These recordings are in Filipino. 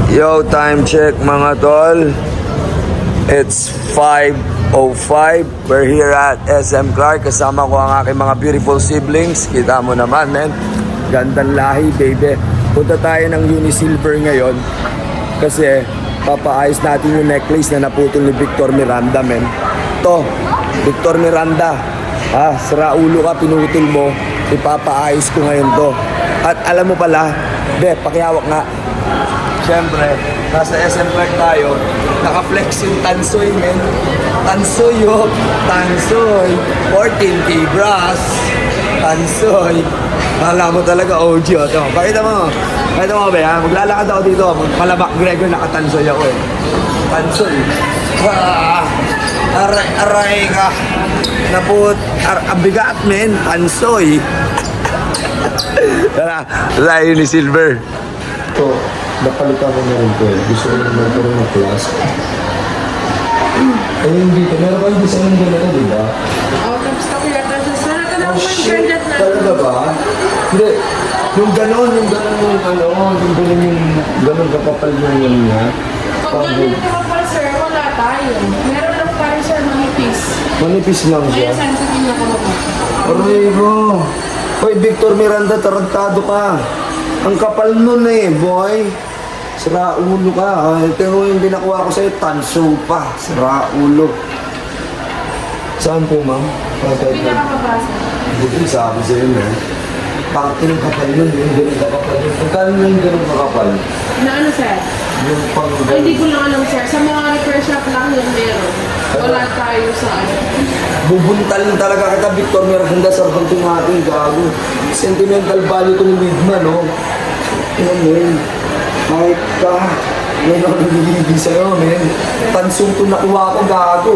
Yo, time check mga tol. It's 5:05. We're here at SM Clark. Kasama ko ang aking mga beautiful siblings. Kita mo naman, men. Gandang lahi, baby. Punta tayo ng Unisilver ngayon. Kasi papaayos natin yung necklace na naputol ni Victor Miranda, men. To, Victor Miranda. Sira ulo ka, pinutol mo. Ipapaayos ko ngayon to. At alam mo pala, pakihawak nga. Siyempre, nasa SM Clark tayo, naka-flex yung Tansoy, men. Tansoy, yo. Tansoy. 14K brass. Tansoy. Akala mo talaga, OG, o. Ito, pakita mo. Pakita mo, be, ha? Maglalakad ako dito. Palabak Gregor, naka-Tansoy ako, eh. Tansoy. Aray ka. Abigat, men. Tansoy. Tara, tayo ni Silver. Ito, napalitan ko na rin ito eh. Gusto ko naman magkaroon ng class. Ayun dito, meron kayo design ng ganito, di ba? Oo, tapos kapilata sa sana ka na kung grandat na. Talaga ba? Hindi. Yung ganon yung ganon kapapal yung yan niya. Pag ganito ka pa, sir, wala tayo. Meron lang tayo, sir, manipis. Manipis lang siya. Kaya saan sa pinakamuka? Aray bro. Hoy, Victor Miranda, tarantado ka. Ang kapal nun eh, boy. Sira ulo ka. Pero yung binakuha ko sa'yo, tanso pa. Sira ulo. Saan po, ma'am? Pinakamabasa. Buti sabi sa'yo, man. Pangtin yung kapal nun, yung ganun kakapal. Pagkano yung ganun kakapal? Na ano, sir? Yung pang Ay, hindi ko lang alam, sir. Sa mga repair shop lang yung meron. Wala tayo sa ano. bubuntalin talaga kita, Victor Miranda, sa banting natin, gago. Sentimental value itong Widman, no? Ano, men? Kahit ka, men, ako nagigigil sa'yo, men. Tansong ito nakuha ko, gago.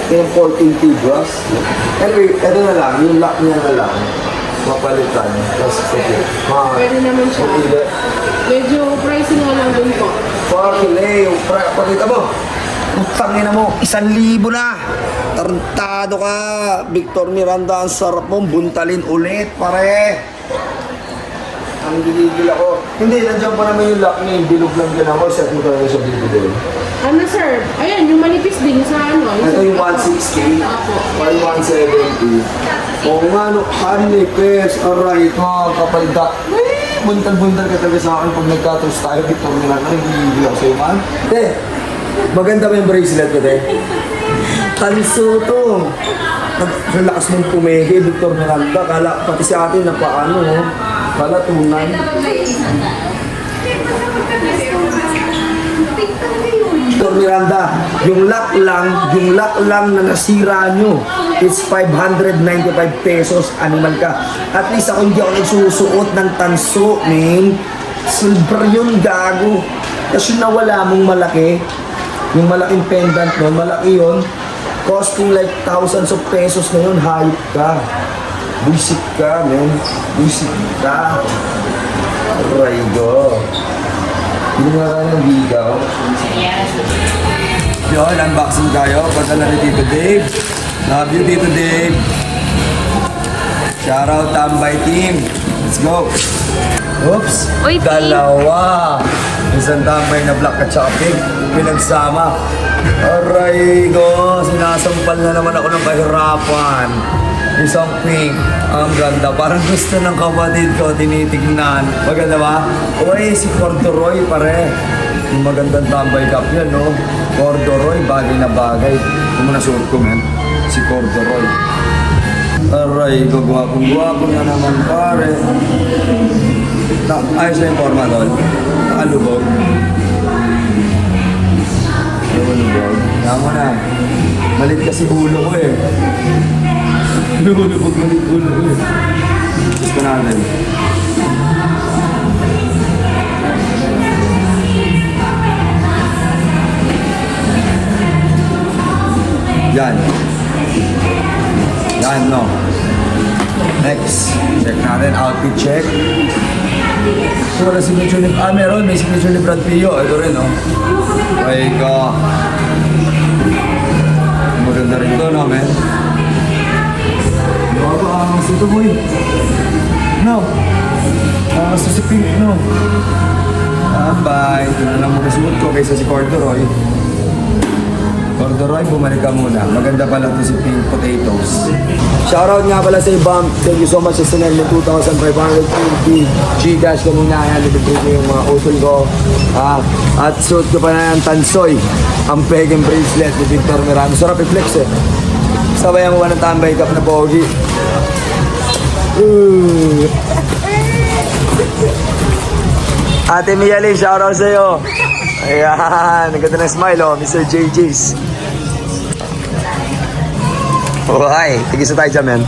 Yung 14K brass. Anyway, ito na lang, yung lock niya na lang. Mapalitan. Tapos, okay. Pwede naman siya. Medyo pricing nga lang dun po. Pakile, yung pakita mo. Putangin na mo, 1,000 na. Tarantado ka, Victor Miranda, ang sarap mo, buntalin ulit, pare. Ang gigigil ako. Hindi, nandiyan pa naman yung lock niya, yung bilog lang din ako, set mo talaga sa bibigay. Ano, sir? Ayan, yung manipis din sa ano. Ito yung 160, Apo. 170. Oo nga, no, kanipes, aray ko, kapalda. Buntal-buntal ka talaga sa akin pag nagkatos tayo, Victor Miranda, ang gigigil ako sa'yo, man. Maganda ba yung bracelet ko, te? Tanso to. Naglakas mong pumegi, Victor Miranda. Kala, pati si ate napaano, no? Kala tunay. Victor Miranda, yung lock lang na nasira nyo, it's 595 pesos, animal ka. At least ako hindi ako nagsusuot ng tanso, man. Silver yun, gago. Tapos yung nawala mong malaki, yung malaking pendant nun, malaki yun, costing like thousands of pesos na yun, hayop ka. Buisit ka, men. Buisit ka. Aray go. Hindi nga ka ng bigaw. Yun, unboxing tayo. Padala ni Tito Dave. Love you, Tito Dave. Shoutout Tambay Team. Let's go. Oops. Uy, Dalawa. Isang tambay na black at saka pink. Pinagsama. Aray ko. Sinasampal na naman ako ng kahirapan. Isang pink. Ang ganda. Parang gusto ng kapatid ko. Tinitignan. Maganda ba? Uy, si Corduroy pare. Yung magandang tambay cup yan, no? Corduroy, bagay na bagay. Ito mo na suot ko, men. Si Corduroy. Aray ko. Gwapong-gwapo na naman, pare. Ayos na yung forma doon. Nakalubog. Nakalubog. Kaya mo na. Malit kasi ulo ko eh. Lulubog malit ulo ko eh. Gusto natin. Yan. Yan, no. Next. Check natin. Outfit check. So, wala signature ni... meron. May signature ni Brad Pio. Ito rin, no? Ay, ka. Maganda rin to, no, men? Ang sito mo, eh. No. Ang si Pink, no? Bye. Ito na lang muna suot ko kaysa si Corduroy. Corduroy, bumalik ka muna. Maganda pala to si Pink Potatoes. Shoutout nga pala sa Ibam. Thank you so much sa sinend mo 2,550 Gcash ko muna. Ayan, libre ko yung mga utol ko. At suot ko pa na yung Tansoy. Ang pegging bracelet ni Victor Miranda. Sarap i-flex eh. Sabayan mo ba ng tambay cup na pogi? Ate Miali, shoutout sa'yo. Ayan, naganda ng smile oh, Mr. JJ's. Oh, hi. Tigisa tayo dyan, man.